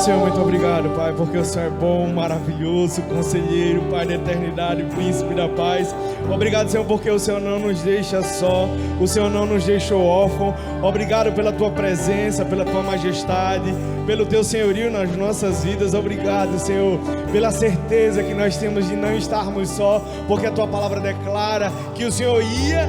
Senhor, muito obrigado, Pai, porque o Senhor é bom, maravilhoso, conselheiro, Pai da eternidade, príncipe da paz. Obrigado, Senhor, porque o Senhor não nos deixa só, o Senhor não nos deixou órfão. Obrigado pela Tua presença, pela Tua majestade, pelo Teu senhorio nas nossas vidas. Obrigado, Senhor, pela certeza que nós temos de não estarmos só, porque a Tua palavra declara que o Senhor ia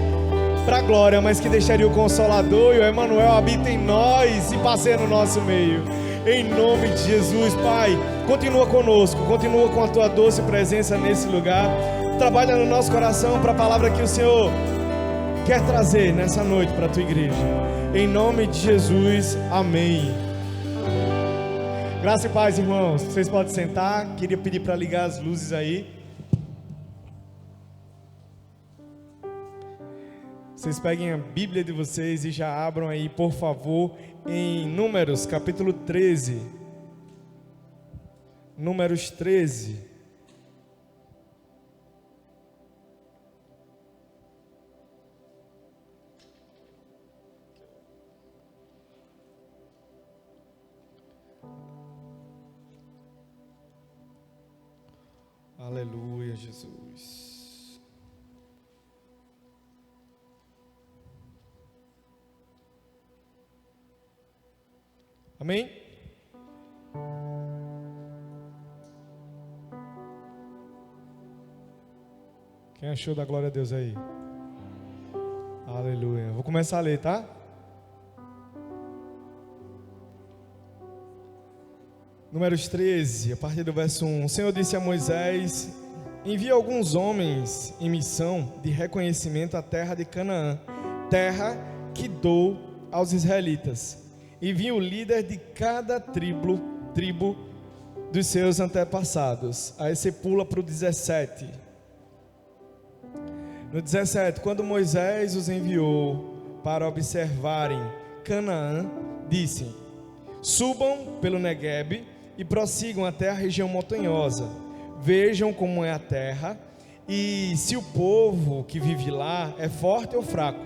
para a glória, mas que deixaria o Consolador, e o Emmanuel habita em nós e passeia no nosso meio. Em nome de Jesus, Pai, continua conosco, continua com a Tua doce presença nesse lugar. Trabalha no nosso coração para a palavra que o Senhor quer trazer nessa noite para a Tua igreja. Em nome de Jesus, amém. Graça e paz, irmãos. Vocês podem sentar. Queria pedir para ligar as luzes aí. Vocês peguem a Bíblia de vocês e já abram aí, por favor, em Números, capítulo 13. Números 13. Aleluia, Jesus. Amém? Quem achou da glória a Deus aí? Aleluia. Vou começar a ler, tá? Números 13, a partir do verso 1. O Senhor disse a Moisés: envia alguns homens em missão de reconhecimento à terra de Canaã, terra que dou aos israelitas. Envia o líder de cada tribo dos seus antepassados. Aí você pula para o 17. No 17, quando Moisés os enviou para observarem Canaã, disse: subam pelo Neguebe e prossigam até a região montanhosa. Vejam como é a terra e se o povo que vive lá é forte ou fraco,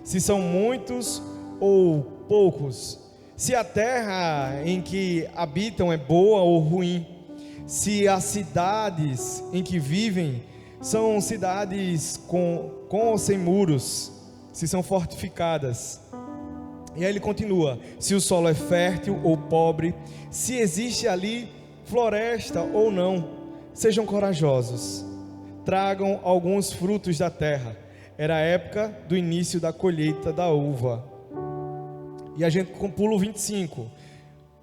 se são muitos ou poucos, se a terra em que habitam é boa ou ruim, se as cidades em que vivem são cidades com ou sem muros, se são fortificadas. E aí ele continua: se o solo é fértil ou pobre, se existe ali floresta ou não. Sejam corajosos, tragam alguns frutos da terra. Era a época do início da colheita da uva. E a gente pula o 25.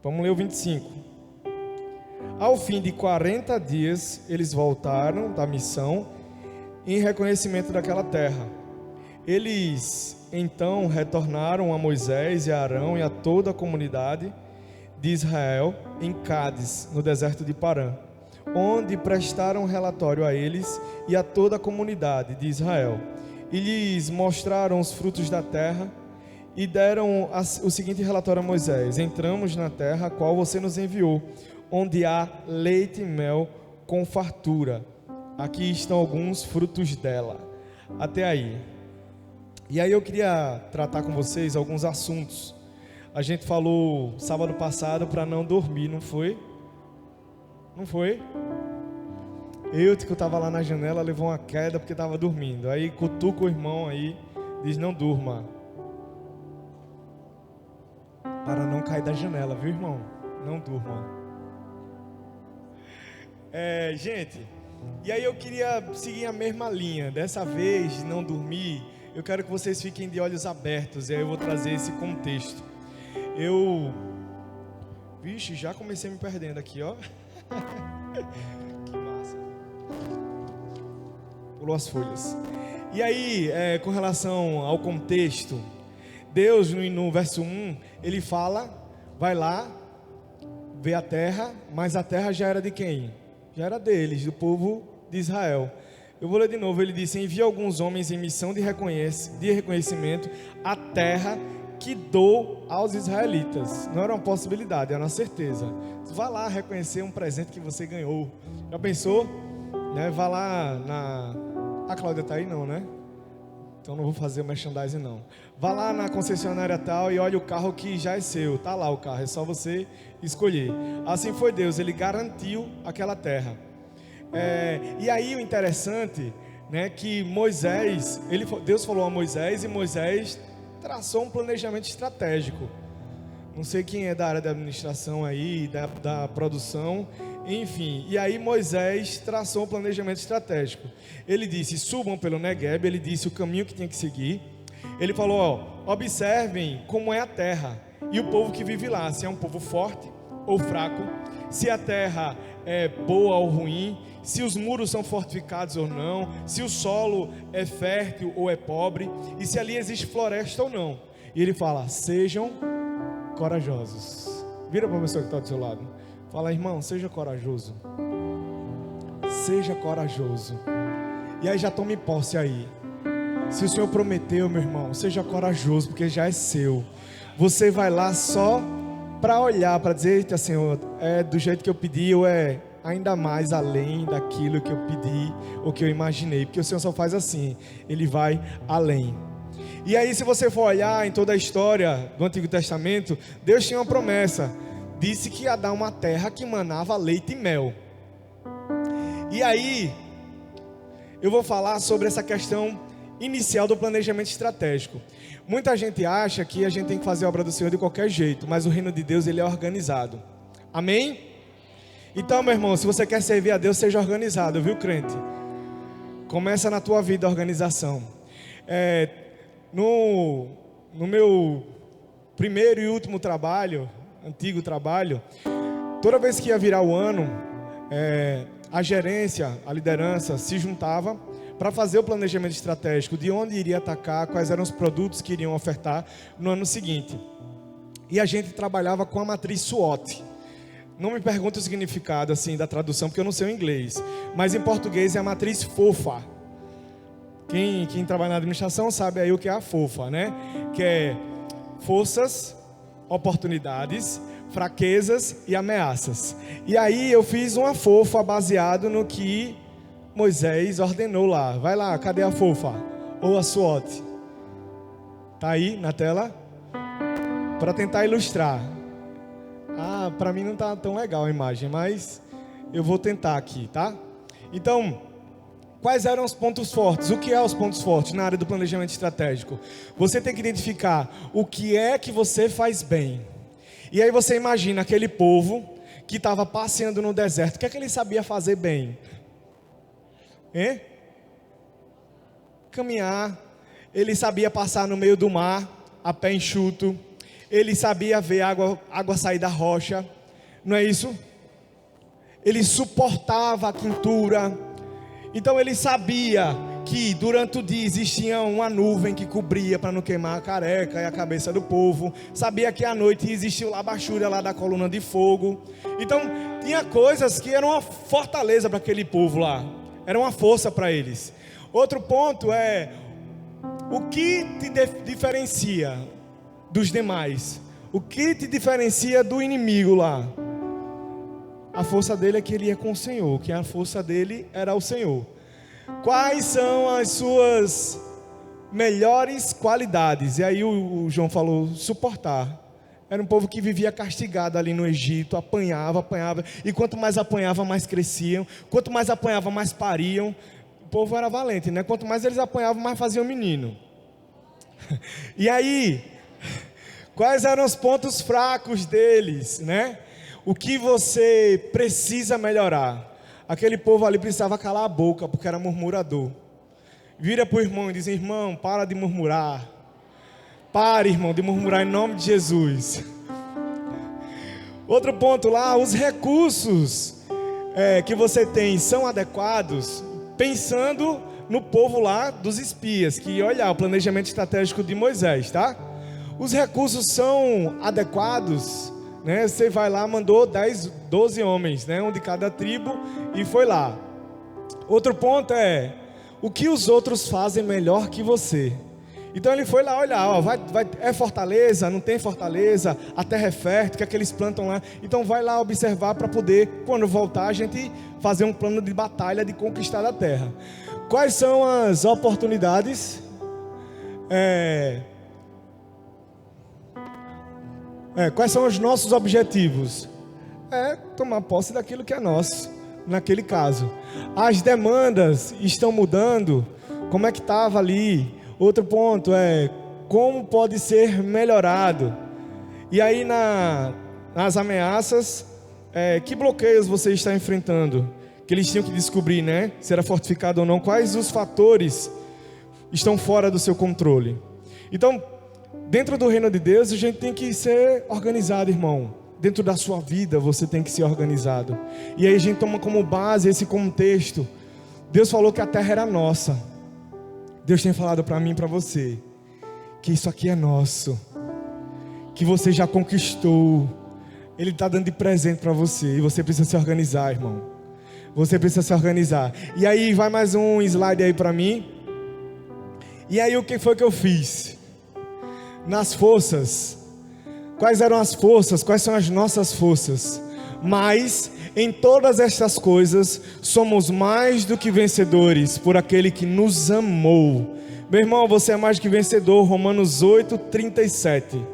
Vamos ler o 25. Ao fim de 40 dias, eles voltaram da missão em reconhecimento daquela terra. Eles então retornaram a Moisés e a Arão e a toda a comunidade de Israel em Cádiz, no deserto de Parã, onde prestaram relatório a eles e a toda a comunidade de Israel. E lhes mostraram os frutos da terra e deram o seguinte relatório a Moisés: entramos na terra a qual você nos enviou, onde há leite e mel com fartura. Aqui estão alguns frutos dela. Até aí. E aí eu queria tratar com vocês alguns assuntos. A gente falou sábado passado para não dormir, não foi? Não foi? Eu que estava lá na janela, levou uma queda porque estava dormindo. Aí cutuca o irmão aí, diz: não durma, para não cair da janela, viu, irmão? Não durma. Gente, e aí eu queria seguir a mesma linha. Dessa vez, de não dormir, eu quero que vocês fiquem de olhos abertos. E aí eu vou trazer esse contexto. Vixe, já comecei me perdendo aqui, ó. Que massa. Pulou as folhas. E aí, com relação ao contexto, Deus no verso 1, ele fala: vai lá, vê a terra, mas a terra já era de quem? Já era deles, do povo de Israel. Eu vou ler de novo. Ele disse: envia alguns homens em missão de reconhecimento à terra que dou aos israelitas. Não era uma possibilidade, era uma certeza. Vá lá reconhecer um presente que você ganhou. Já pensou? Vá lá na... A Cláudia está aí não, né? Então não vou fazer o merchandising não. Vá lá na concessionária tal e olha o carro que já é seu. Tá lá o carro, é só você escolher. Assim foi Deus, Ele garantiu aquela terra. E aí o interessante, né, que Moisés, Deus falou a Moisés e Moisés traçou um planejamento estratégico. Não sei quem é da área da administração aí, da produção, enfim. E aí Moisés traçou um planejamento estratégico. Ele disse, subam pelo Negueb, ele disse o caminho que tinha que seguir. Ele falou, observem como é a terra e o povo que vive lá, se é um povo forte ou fraco, se a terra é boa ou ruim, se os muros são fortificados ou não, se o solo é fértil ou é pobre, e se ali existe floresta ou não. E ele fala, sejam corajosos. Vira para a pessoa que está do seu lado. Fala, irmão, seja corajoso. Seja corajoso. E aí já tome posse aí. Se o Senhor prometeu, meu irmão, seja corajoso, porque já é seu. Você vai lá só para olhar, para dizer, eita Senhor, é do jeito que eu pedi ou é ainda mais além daquilo que eu pedi ou que eu imaginei. Porque o Senhor só faz assim, Ele vai além. E aí, se você for olhar em toda a história do Antigo Testamento, Deus tinha uma promessa. Disse que ia dar uma terra que manava leite e mel. E aí, eu vou falar sobre essa questão inicial do planejamento estratégico. Muita gente acha que a gente tem que fazer a obra do Senhor de qualquer jeito, mas o reino de Deus, ele é organizado. Amém? Então, meu irmão, se você quer servir a Deus, seja organizado, viu, crente? Começa na tua vida a organização. No meu primeiro e último trabalho, antigo trabalho, toda vez que ia virar o ano, a gerência, a liderança se juntava para fazer o planejamento estratégico de onde iria atacar, quais eram os produtos que iriam ofertar no ano seguinte. E a gente trabalhava com a matriz SWOT. Não me pergunte o significado assim da tradução, porque eu não sei o inglês, mas em português é a matriz FOFA. Quem trabalha na administração sabe aí o que é a FOFA, né? Que é forças, oportunidades, fraquezas e ameaças. E aí eu fiz uma FOFA baseado no que Moisés ordenou lá. Vai lá, cadê a FOFA? Ou a SWOT? Tá aí na tela? Para tentar ilustrar. Para mim não tá tão legal a imagem, mas eu vou tentar aqui, tá? Então, quais eram os pontos fortes? O que é os pontos fortes na área do planejamento estratégico? Você tem que identificar o que é que você faz bem. E aí você imagina aquele povo que estava passeando no deserto. O que é que ele sabia fazer bem? Caminhar. Ele sabia passar no meio do mar a pé enxuto. Ele sabia ver água sair da rocha. Não é isso? Ele suportava a quentura. Então ele sabia que durante o dia existia uma nuvem que cobria para não queimar a careca e a cabeça do povo. Sabia que à noite existia o labachúria lá da coluna de fogo. Então tinha coisas que eram uma fortaleza para aquele povo lá. Era uma força para eles. Outro ponto é o que te diferencia dos demais. O que te diferencia do inimigo lá? A força dele é que ele ia com o Senhor, que a força dele era o Senhor. Quais são as suas melhores qualidades? E aí o João falou, suportar. Era um povo que vivia castigado ali no Egito, apanhava. E quanto mais apanhava, mais cresciam. Quanto mais apanhava, mais pariam. O povo era valente, né? Quanto mais eles apanhavam, mais faziam menino. E aí, quais eram os pontos fracos deles, né? O que você precisa melhorar? Aquele povo ali precisava calar a boca, porque era murmurador. Vira para o irmão e diz, irmão, para de murmurar. Pare, irmão, de murmurar em nome de Jesus. Outro ponto lá, os recursos que você tem são adequados, pensando no povo lá dos espias, que ia olhar o planejamento estratégico de Moisés, tá? Os recursos são adequados, né? Você vai lá, mandou 12 homens, né? Um de cada tribo, e foi lá. Outro ponto é, o que os outros fazem melhor que você? Então ele foi lá olhar, é fortaleza, não tem fortaleza, a terra é fértil, o que é que eles plantam lá? Então vai lá observar para poder, quando voltar, a gente fazer um plano de batalha de conquistar a terra. Quais são as oportunidades? Quais são os nossos objetivos? Tomar posse daquilo que é nosso, naquele caso. As demandas estão mudando, como é que estava ali? Outro ponto como pode ser melhorado? E aí nas ameaças, que bloqueios você está enfrentando? Que eles tinham que descobrir, né? Se era fortificado ou não. Quais os fatores estão fora do seu controle? Então, dentro do reino de Deus, a gente tem que ser organizado, irmão. Dentro da sua vida, você tem que ser organizado. E aí a gente toma como base esse contexto. Deus falou que a terra era nossa. Deus tem falado para mim e para você que isso aqui é nosso, que você já conquistou. Ele está dando de presente para você. E você precisa se organizar, irmão. Você precisa se organizar. E aí vai mais um slide aí para mim. E aí o que foi que eu fiz? Nas forças. Quais eram as forças? Quais são as nossas forças? Mas em todas estas coisas somos mais do que vencedores por aquele que nos amou. Meu irmão, você é mais do que vencedor. Romanos 8:37.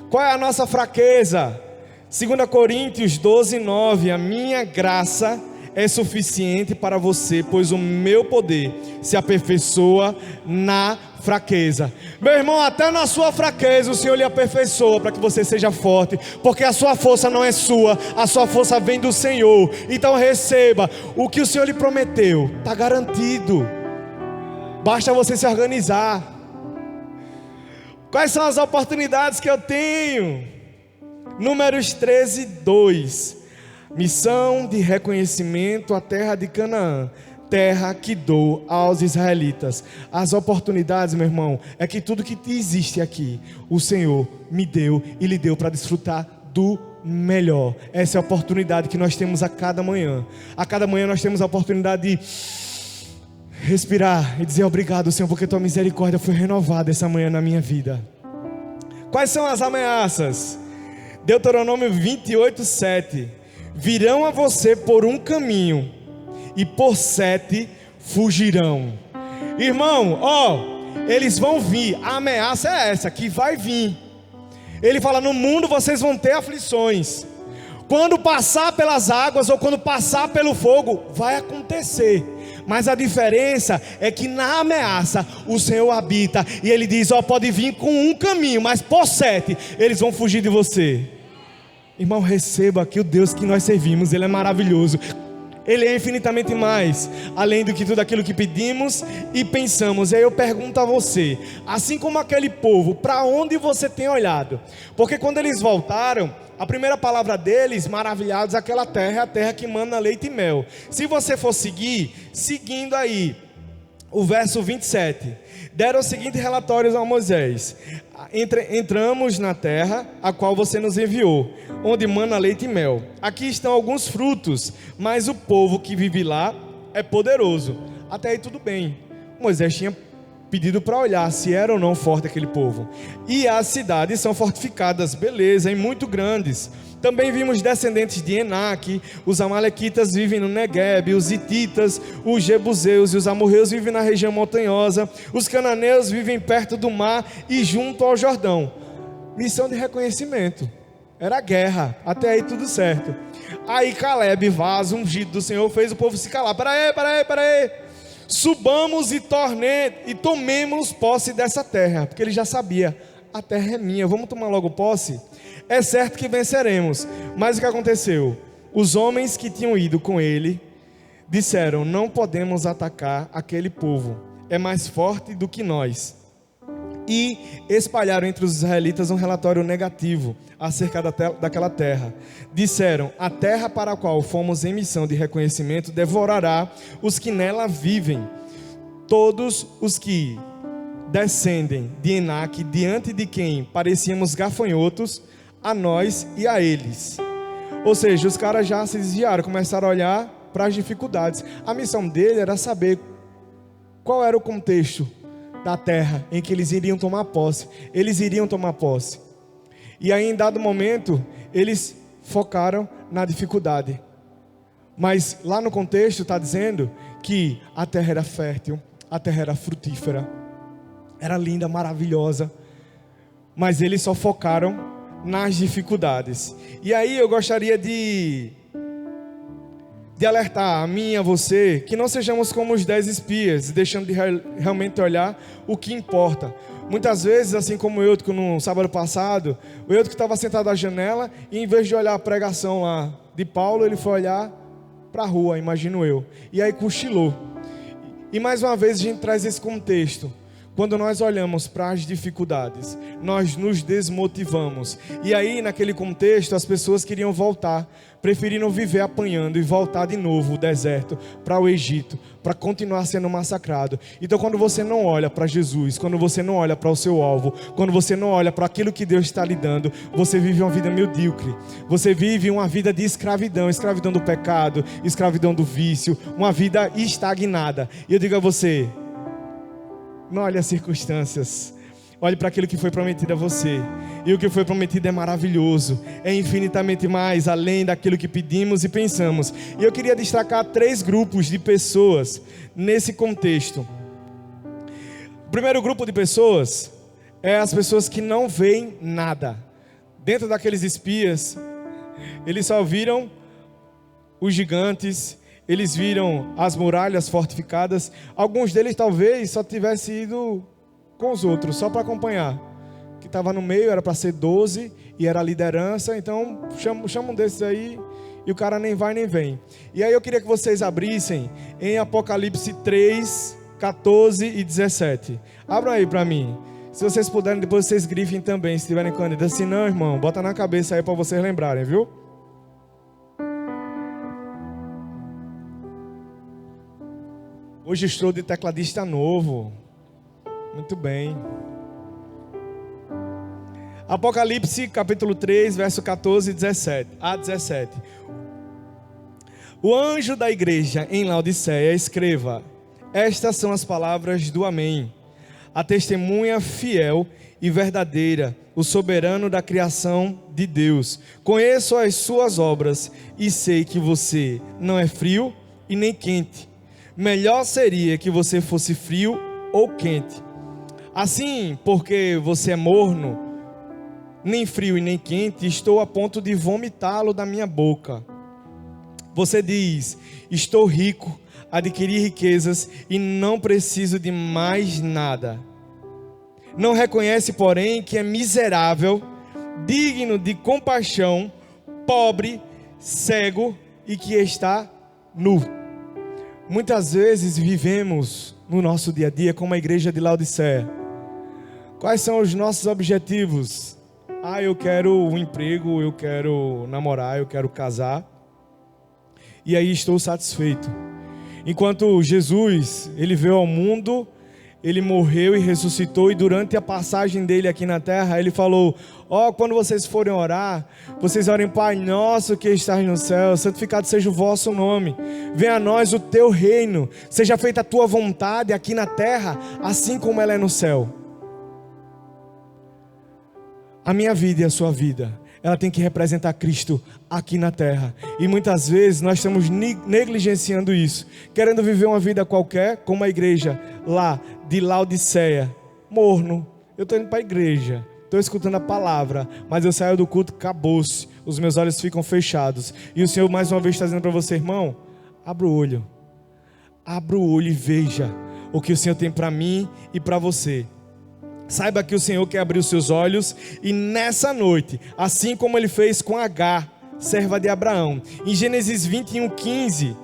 Qual é a nossa fraqueza? 2 Coríntios 12:9. A minha graça é suficiente para você, pois o meu poder se aperfeiçoa na fraqueza. Meu irmão, até na sua fraqueza o Senhor lhe aperfeiçoa para que você seja forte, porque a sua força não é sua, a sua força vem do Senhor. Então receba o que o Senhor lhe prometeu, está garantido. Basta você se organizar. Quais são as oportunidades que eu tenho? Números 13:2. Missão de reconhecimento à terra de Canaã, terra que dou aos israelitas. As oportunidades, meu irmão, é que tudo que existe aqui, o Senhor me deu e lhe deu para desfrutar do melhor. Essa é a oportunidade que nós temos a cada manhã. A cada manhã nós temos a oportunidade de respirar e dizer obrigado, Senhor, porque tua misericórdia foi renovada essa manhã na minha vida. Quais são as ameaças? Deuteronômio 28:7. Virão a você por um caminho e por 7 fugirão. Irmão, eles vão vir. A ameaça é essa, que vai vir. Ele fala: no mundo vocês vão ter aflições. Quando passar pelas águas ou quando passar pelo fogo, vai acontecer. Mas a diferença é que na ameaça o Senhor habita. E Ele diz: pode vir com um caminho, mas por 7 eles vão fugir de você. Irmão, receba que o Deus que nós servimos, Ele é maravilhoso. Ele é infinitamente mais, além do que tudo aquilo que pedimos e pensamos. E aí eu pergunto a você, assim como aquele povo, para onde você tem olhado? Porque quando eles voltaram, a primeira palavra deles, maravilhados, aquela terra é a terra que mana leite e mel. Se você for seguindo aí, o verso 27, deram os seguintes relatórios a Moisés: entramos na terra a qual você nos enviou, onde mana leite e mel. Aqui estão alguns frutos, mas o povo que vive lá é poderoso. Até aí tudo bem. Moisés tinha pedido para olhar se era ou não forte aquele povo. E as cidades são fortificadas, beleza, e muito grandes. Também vimos descendentes de Enaque. Os amalequitas vivem no Neguebe, os hititas, os jebuseus e os amorreus vivem na região montanhosa. Os cananeus vivem perto do mar e junto ao Jordão. Missão de reconhecimento. Era guerra, até aí tudo certo. Aí Caleb, vaso ungido do Senhor, fez o povo se calar. Peraí. Subamos e tomemos posse dessa terra. Porque ele já sabia, a terra é minha, vamos tomar logo posse? É certo que venceremos. Mas o que aconteceu? Os homens que tinham ido com ele disseram: não podemos atacar aquele povo, é mais forte do que nós. E espalharam entre os israelitas um relatório negativo acerca daquela terra. Disseram: a terra para a qual fomos em missão de reconhecimento devorará os que nela vivem. Todos os que descendem de Enaque, diante de quem parecíamos gafanhotos, a nós e a eles. Ou seja, os caras já se desviaram, começaram a olhar para as dificuldades. A missão dele era saber qual era o contexto da terra em que eles iriam tomar posse. Eles iriam tomar posse. E aí, em dado momento, eles focaram na dificuldade. Mas lá no contexto está dizendo que a terra era fértil, a terra era frutífera. era linda, maravilhosa, mas eles só focaram nas dificuldades. E aí eu gostaria de alertar a mim e a você, que não sejamos como os 10 espias, deixando de realmente olhar o que importa. Muitas vezes, assim como eu, que no sábado passado, o eu que estava sentado à janela, e em vez de olhar a pregação lá de Paulo, ele foi olhar para a rua, imagino eu, e aí cochilou. E mais uma vez a gente traz esse contexto. Quando nós olhamos para as dificuldades, nós nos desmotivamos. E aí, naquele contexto, as pessoas queriam voltar, preferiram viver apanhando e voltar de novo o deserto para o Egito, para continuar sendo massacrado. Então, quando você não olha para Jesus, quando você não olha para o seu alvo, quando você não olha para aquilo que Deus está lhe dando, você vive uma vida medíocre. Você vive uma vida de escravidão, escravidão do pecado, escravidão do vício, uma vida estagnada. E eu digo a você, não olhe as circunstâncias, olhe para aquilo que foi prometido a você. E o que foi prometido é maravilhoso, é infinitamente mais além daquilo que pedimos e pensamos. E eu queria destacar 3 grupos de pessoas nesse contexto. O primeiro grupo de pessoas é as pessoas que não veem nada. Dentro daqueles espias, eles só viram os gigantes, eles viram as muralhas fortificadas. Alguns deles talvez só tivessem ido com os outros, só para acompanhar. Que estava no meio, era para ser 12 e era a liderança. Então chama um desses aí e o cara nem vai nem vem. E aí eu queria que vocês abrissem em Apocalipse 3, 14 e 17. Abram aí para mim. Se vocês puderem, depois vocês grifem também, se tiverem candidato. Se não, irmão, bota na cabeça aí para vocês lembrarem, viu? Hoje estou de tecladista novo. Muito bem. Apocalipse capítulo 3, verso 14 a 17. O anjo da igreja em Laodiceia escreva: estas são as palavras do Amém, a testemunha fiel e verdadeira, o soberano da criação de Deus. Conheço as suas obras e sei que você não é frio e nem quente. Melhor seria que você fosse frio ou quente. Assim, porque você é morno, nem frio e nem quente, estou a ponto de vomitá-lo da minha boca. Você diz: estou rico, adquiri riquezas e não preciso de mais nada. Não reconhece, porém, que é miserável, digno de compaixão, pobre, cego e que está nu. Muitas vezes vivemos no nosso dia a dia como a igreja de Laodiceia. Quais são os nossos objetivos? Eu quero um emprego, eu quero namorar, eu quero casar. E aí estou satisfeito. Enquanto Jesus, ele veio ao mundo, ele morreu e ressuscitou, e durante a passagem dele aqui na terra, ele falou: quando vocês forem orar, vocês orem: Pai nosso que estás no céu, santificado seja o vosso nome, venha a nós o teu reino, seja feita a tua vontade aqui na terra, assim como ela é no céu. A minha vida e a sua vida, ela tem que representar Cristo aqui na terra. E muitas vezes nós estamos negligenciando isso, querendo viver uma vida qualquer, como a igreja lá de Laodiceia. Morno, eu estou indo para a igreja, estou escutando a palavra, mas eu saio do culto, acabou-se, os meus olhos ficam fechados. E o Senhor mais uma vez está dizendo para você: irmão, abra o olho e veja o que o Senhor tem para mim e para você. Saiba que o Senhor quer abrir os seus olhos, e nessa noite, assim como Ele fez com Agar, serva de Abraão, em Gênesis 21:15,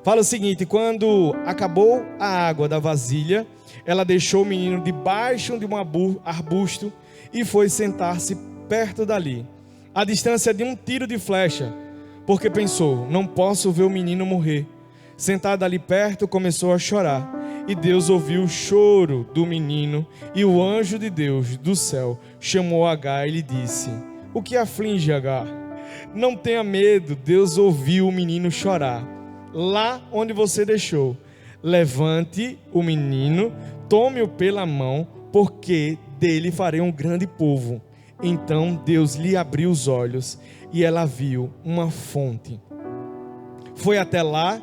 fala o seguinte: quando acabou a água da vasilha, ela deixou o menino debaixo de um arbusto e foi sentar-se perto dali, à distância de um tiro de flecha, porque pensou: não posso ver o menino morrer. Sentada ali perto, começou a chorar. E Deus ouviu o choro do menino, e o anjo de Deus do céu chamou Agar e lhe disse: o que aflige, Agar? Não tenha medo, Deus ouviu o menino chorar lá onde você deixou. Levante o menino, tome-o pela mão, porque dele farei um grande povo. Então Deus lhe abriu os olhos, e ela viu uma fonte. Foi até lá,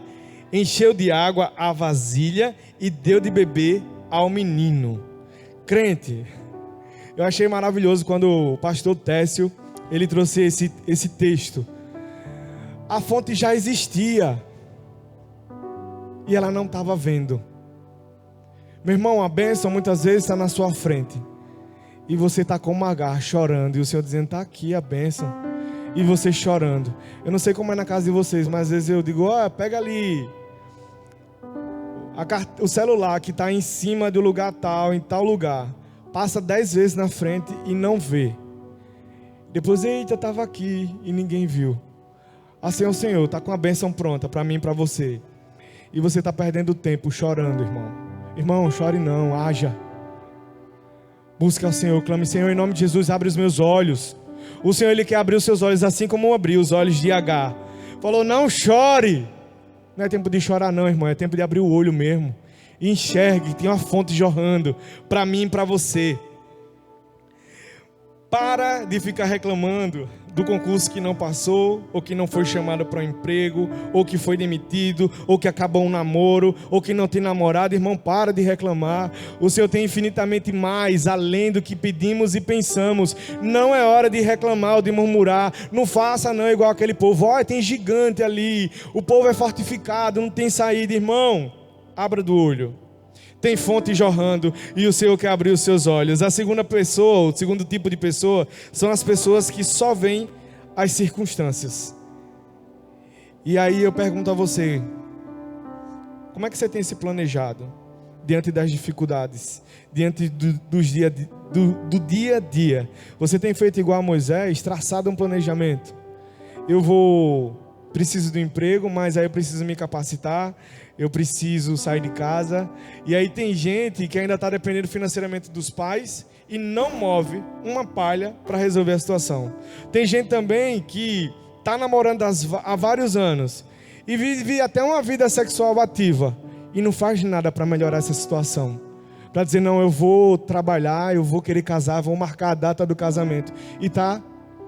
encheu de água a vasilha e deu de beber ao menino. Crente, eu achei maravilhoso quando o pastor Técio, ele trouxe esse texto. A fonte já existia e ela não estava vendo. Meu irmão, a bênção muitas vezes está na sua frente e você está com uma garra chorando, e o Senhor dizendo: está aqui a bênção, e você chorando. Eu não sei como é na casa de vocês, mas às vezes eu digo: pega ali o celular que está em cima do lugar tal, em tal lugar. Passa 10 vezes na frente e não vê. Depois, eita, estava aqui e ninguém viu. Assim é o Senhor, está com a bênção pronta para mim e para você. E você está perdendo tempo chorando, irmão. Irmão, chore não, haja. Busca ao Senhor, clame: Senhor, em nome de Jesus, abre os meus olhos. O Senhor, Ele quer abrir os seus olhos assim como abriu os olhos de Agar. Falou: não chore. Não é tempo de chorar não, irmão, é tempo de abrir o olho mesmo. E enxergue, tem uma fonte jorrando para mim e para você. Para de ficar reclamando do concurso que não passou, ou que não foi chamado para um emprego, ou que foi demitido, ou que acabou um namoro, ou que não tem namorado. Irmão, para de reclamar. O Senhor tem infinitamente mais, além do que pedimos e pensamos. Não é hora de reclamar ou de murmurar. Não faça não igual aquele povo: tem gigante ali, o povo é fortificado, não tem saída. Irmão, abra do olho. Tem fonte jorrando e o Senhor quer abrir os seus olhos. A segunda pessoa, o segundo tipo de pessoa, são as pessoas que só veem as circunstâncias. E aí eu pergunto a você: como é que você tem se planejado diante das dificuldades, diante do dia a dia? Você tem feito igual a Moisés, traçado um planejamento? Preciso do emprego, mas aí eu preciso me capacitar, eu preciso sair de casa. E aí tem gente que ainda está dependendo financeiramente dos pais e não move uma palha para resolver a situação. Tem gente também que está namorando há vários anos e vive até uma vida sexual ativa e não faz nada para melhorar essa situação. Para dizer: não, eu vou trabalhar, eu vou querer casar, vou marcar a data do casamento. E está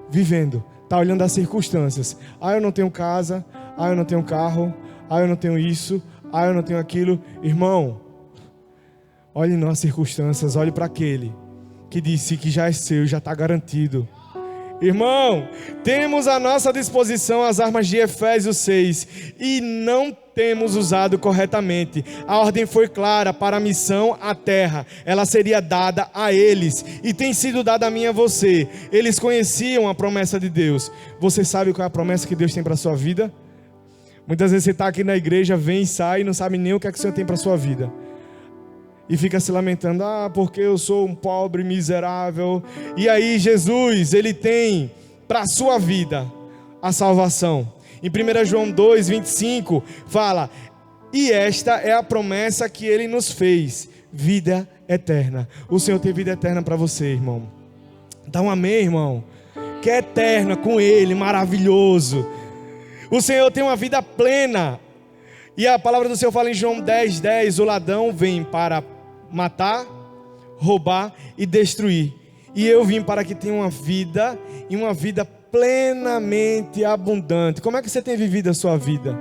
vivendo, está olhando as circunstâncias. Eu não tenho casa, eu não tenho carro, eu não tenho isso, eu não tenho aquilo. Irmão, olhe não as circunstâncias, olhe para aquele que disse que já é seu, já está garantido. Irmão, temos à nossa disposição as armas de Efésios 6 e não temos usado corretamente. A ordem foi clara para a missão à terra. Ela seria dada a eles e tem sido dada a mim e a você. Eles conheciam a promessa de Deus. Você sabe qual é a promessa que Deus tem para a sua vida? Muitas vezes você está aqui na igreja, vem e sai e não sabe nem o que é que o Senhor tem para a sua vida. E fica se lamentando: porque eu sou um pobre miserável. E aí Jesus, Ele tem para a sua vida a salvação. Em 1 João 2:25 fala: e esta é a promessa que Ele nos fez, vida eterna. O Senhor tem vida eterna para você, irmão. Dá um amém, irmão. Que é eterna com Ele, maravilhoso. O Senhor tem uma vida plena. E a palavra do Senhor fala em João 10:10: o ladrão vem para matar, roubar e destruir. E eu vim para que tenha uma vida, e uma vida plenamente abundante. Como é que você tem vivido a sua vida?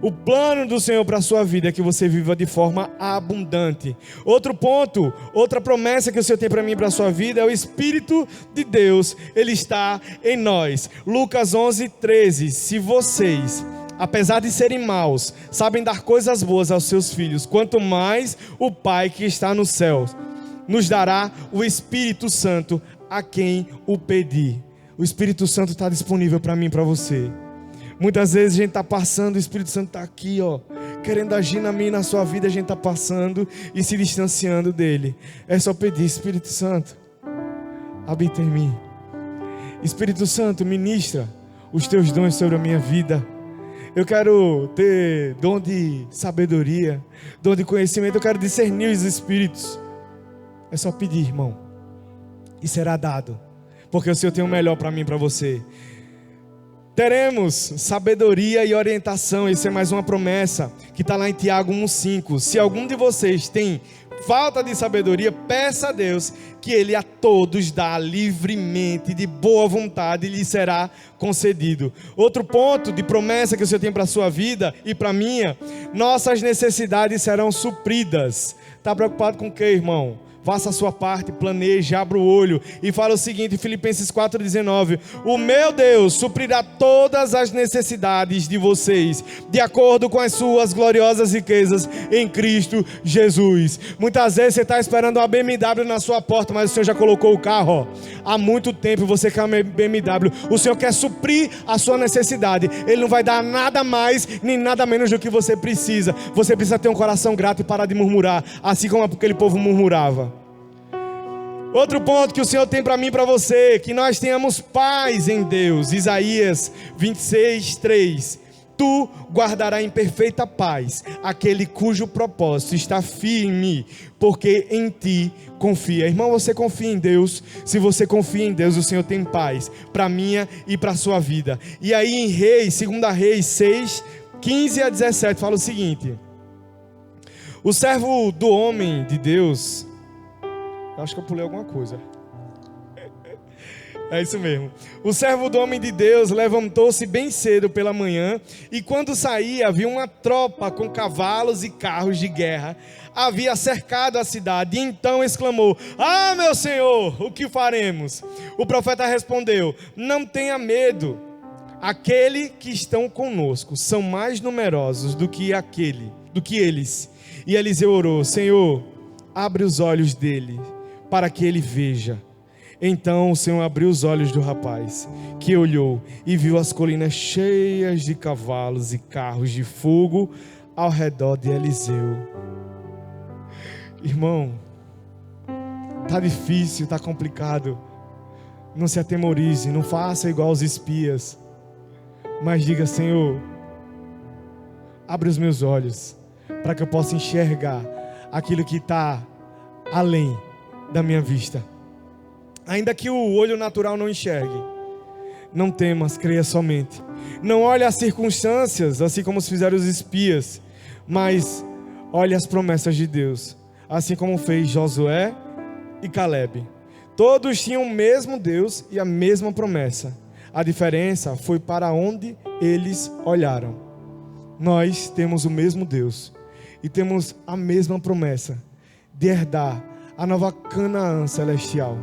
O plano do Senhor para a sua vida é que você viva de forma abundante. Outro ponto, outra promessa que o Senhor tem para mim e para a sua vida é o Espírito de Deus. Ele está em nós. Lucas 11:13. Se vocês, apesar de serem maus, sabem dar coisas boas aos seus filhos, quanto mais o Pai que está nos céus nos dará o Espírito Santo a quem o pedir. O Espírito Santo está disponível para mim e para você. Muitas vezes a gente está passando, o Espírito Santo está aqui, querendo agir na minha e na sua vida. A gente está passando e se distanciando dele. É só pedir: Espírito Santo, habita em mim. Espírito Santo, ministra os teus dons sobre a minha vida. Eu quero ter dom de sabedoria, dom de conhecimento. Eu quero discernir os espíritos. É só pedir, irmão, e será dado, porque o Senhor tem o melhor para mim e para você. Teremos sabedoria e orientação. Isso é mais uma promessa que está lá em Tiago 1:5. Se algum de vocês tem falta de sabedoria, peça a Deus, que Ele a todos dá livremente, de boa vontade, e lhe será concedido. Outro ponto de promessa que o Senhor tem para a sua vida e para a minha: nossas necessidades serão supridas. Está preocupado com o que, irmão? faça a sua parte, planeje, abra o olho e fala o seguinte, Filipenses 4,19: o meu Deus suprirá todas as necessidades de vocês, de acordo com as suas gloriosas riquezas em Cristo Jesus. Muitas vezes você está esperando uma BMW na sua porta, mas o Senhor já colocou o carro, há muito tempo você quer uma BMW. O Senhor quer suprir a sua necessidade. Ele não vai dar nada mais, nem nada menos do que você precisa. Você precisa ter um coração grato e parar de murmurar, assim como aquele povo murmurava. Outro ponto que o Senhor tem para mim e para você, que nós tenhamos paz em Deus. Isaías 26:3: tu guardarás em perfeita paz aquele cujo propósito está firme, porque em ti confia. Irmão, você confia em Deus? Se você confia em Deus, o Senhor tem paz para minha e para a sua vida. E aí em Reis, 2 Reis 6:15-17 fala o seguinte: o servo do homem de Deus... Eu acho que eu pulei alguma coisa. É isso mesmo. O servo do homem de Deus levantou-se bem cedo pela manhã, e quando saía, viu uma tropa com cavalos e carros de guerra. Havia cercado a cidade, e então exclamou: ah, meu senhor, o que faremos? O profeta respondeu: não tenha medo, aquele que estão conosco são mais numerosos do que eles. E Eliseu orou: Senhor, abre os olhos dele, para que ele veja. Então o Senhor abriu os olhos do rapaz, que olhou e viu as colinas cheias de cavalos e carros de fogo ao redor de Eliseu. Irmão, está difícil, está complicado. Não se atemorize, não faça igual os espias, mas diga: Senhor, abre os meus olhos, para que eu possa enxergar aquilo que está além da minha vista. Ainda que o olho natural não enxergue, não temas, creia somente. Não olhe as circunstâncias, assim como fizeram os espias, mas olhe as promessas de Deus, assim como fez Josué e Caleb. Todos tinham o mesmo Deus e a mesma promessa. A diferença foi para onde eles olharam. Nós temos o mesmo Deus e temos a mesma promessa de herdar a nova Canaã celestial.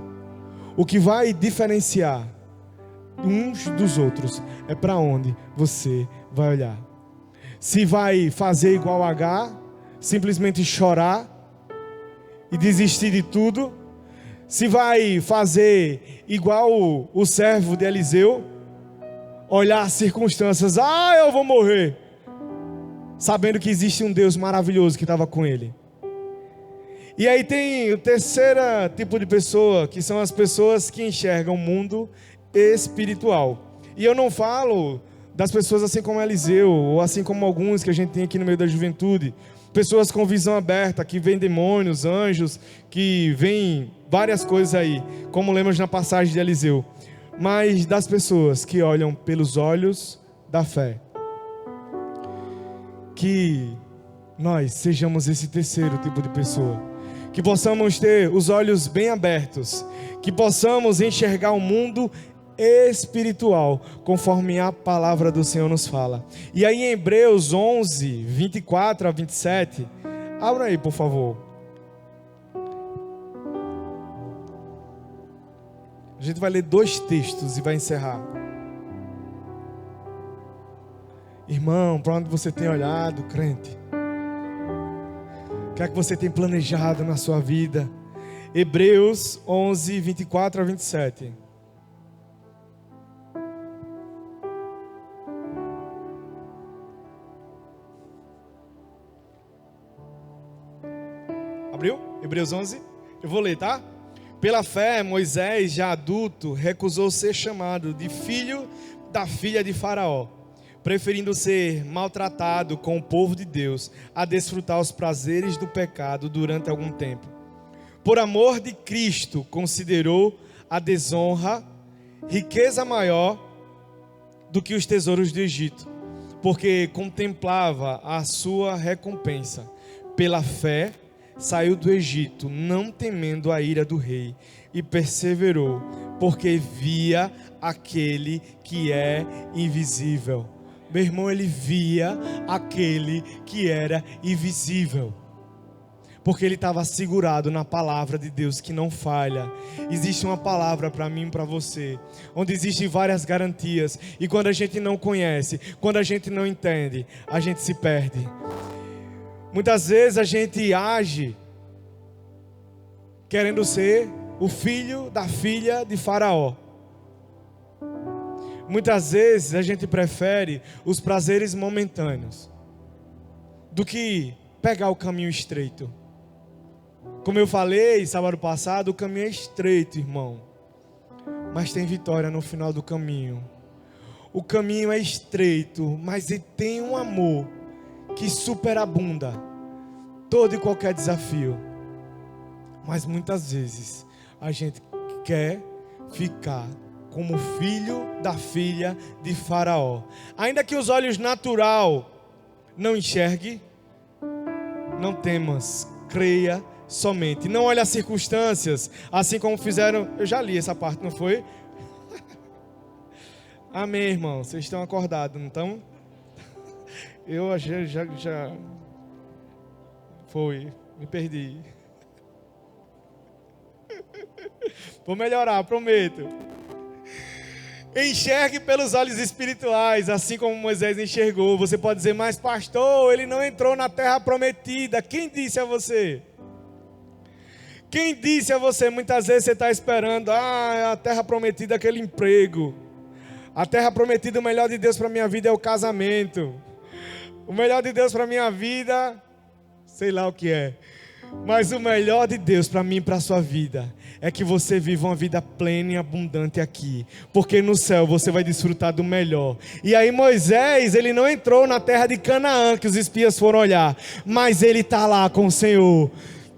O que vai diferenciar uns dos outros é para onde você vai olhar. Se vai fazer igual H, simplesmente chorar e desistir de tudo. Se vai fazer igual o servo de Eliseu, olhar as circunstâncias: ah, eu vou morrer, sabendo que existe um Deus maravilhoso que estava com ele. E aí tem o terceiro tipo de pessoa, que são as pessoas que enxergam o mundo espiritual. E eu não falo das pessoas assim como Eliseu, ou assim como alguns que a gente tem aqui no meio da juventude. Pessoas com visão aberta, que veem demônios, anjos, que veem várias coisas aí, como lemos na passagem de Eliseu. Mas das pessoas que olham pelos olhos da fé. Que nós sejamos esse terceiro tipo de pessoa. Que possamos ter os olhos bem abertos, que possamos enxergar o mundo espiritual, conforme a palavra do Senhor nos fala. E aí em Hebreus 11:24-27, abra aí por favor. A gente vai ler 2 textos e vai encerrar. Irmão, para onde você tem olhado, crente? O que é que você tem planejado na sua vida? Hebreus 11:24-27. Abriu? Hebreus 11? Eu vou ler, tá? Pela fé, Moisés, já adulto, recusou ser chamado de filho da filha de Faraó, preferindo ser maltratado com o povo de Deus a desfrutar os prazeres do pecado durante algum tempo. Por amor de Cristo, considerou a desonra riqueza maior do que os tesouros do Egito, porque contemplava a sua recompensa. Pela fé, saiu do Egito, não temendo a ira do rei, e perseverou, porque via aquele que é invisível. Meu irmão, ele via aquele que era invisível. Porque ele estava segurado na palavra de Deus que não falha. Existe uma palavra para mim e para você, onde existem várias garantias. E quando a gente não conhece, quando a gente não entende, a gente se perde. Muitas vezes a gente age querendo ser o filho da filha de Faraó. Muitas vezes a gente prefere os prazeres momentâneos do que pegar o caminho estreito. Como eu falei sábado passado, o caminho é estreito, irmão, mas tem vitória no final do caminho. O caminho é estreito, mas ele tem um amor que superabunda todo e qualquer desafio. Mas muitas vezes a gente quer ficar como filho da filha de Faraó. Ainda que os olhos natural não enxergue, não temas, creia somente. Não olhe as circunstâncias, assim como fizeram. Eu já li essa parte, não foi? Amém, irmão. Vocês estão acordados, não estão? Eu já foi, me perdi. Vou melhorar, prometo. Enxergue pelos olhos espirituais, assim como Moisés enxergou. Você pode dizer, mas pastor, ele não entrou na terra prometida. Quem disse a você? Quem disse a você? Muitas vezes você está esperando, a terra prometida é aquele emprego. A terra prometida, o melhor de Deus para a minha vida é o casamento. O melhor de Deus para a minha vida, sei lá o que é. Mas o melhor de Deus para mim e para a sua vida é que você viva uma vida plena e abundante aqui. Porque no céu você vai desfrutar do melhor. E aí Moisés, ele não entrou na terra de Canaã que os espias foram olhar. Mas ele está lá com o Senhor,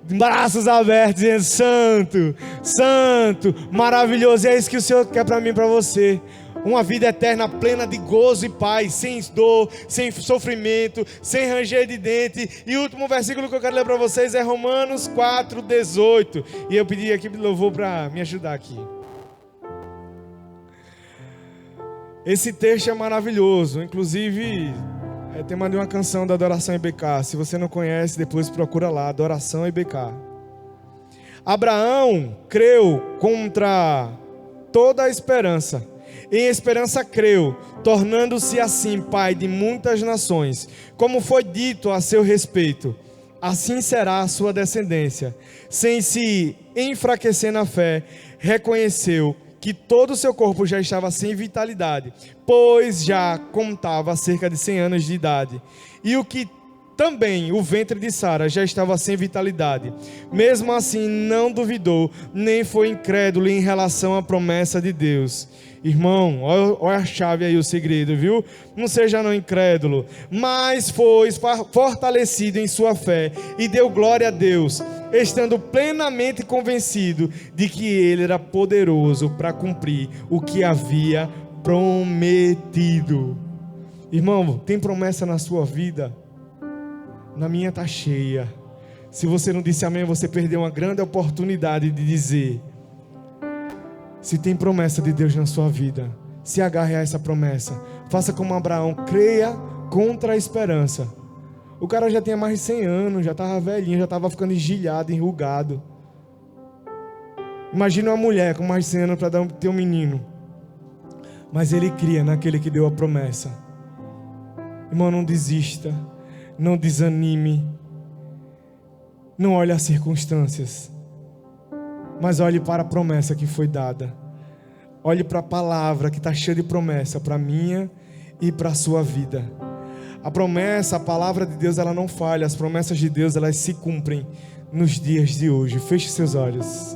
braços abertos, dizendo, santo, santo, maravilhoso. E é isso que o Senhor quer para mim e para você. Uma vida eterna plena de gozo e paz, sem dor, sem sofrimento, sem ranger de dente. E o último versículo que eu quero ler para vocês é Romanos 4:18. E eu pedi aqui para louvor para me ajudar aqui. Esse texto é maravilhoso. Inclusive, é tema de uma canção da Adoração IBK. Se você não conhece, depois procura lá, Adoração IBK. Abraão creu contra toda a esperança. Em esperança creu, tornando-se assim pai de muitas nações, como foi dito a seu respeito. Assim será a sua descendência. Sem se enfraquecer na fé, reconheceu que todo o seu corpo já estava sem vitalidade, pois já contava cerca de 100 anos de idade. E o que também o ventre de Sara já estava sem vitalidade. Mesmo assim não duvidou, nem foi incrédulo em relação à promessa de Deus. Irmão, olha a chave aí, o segredo, viu? Não seja não incrédulo, mas foi fortalecido em sua fé e deu glória a Deus, estando plenamente convencido de que Ele era poderoso para cumprir o que havia prometido. Irmão, tem promessa na sua vida? Na minha está cheia. Se você não disse amém, você perdeu uma grande oportunidade de dizer. Se tem promessa de Deus na sua vida, se agarre a essa promessa. Faça como Abraão, creia contra a esperança. O cara já tinha mais de 100 anos, já estava velhinho, já estava ficando engilhado, enrugado. Imagina uma mulher com mais de 100 anos para ter um menino. Mas ele cria naquele que deu a promessa. Irmão, não desista, não desanime, não olhe as circunstâncias, mas olhe para a promessa que foi dada. Olhe para a palavra que está cheia de promessa para a minha e para a sua vida. A promessa, a palavra de Deus, ela não falha. As promessas de Deus, elas se cumprem nos dias de hoje. Feche seus olhos.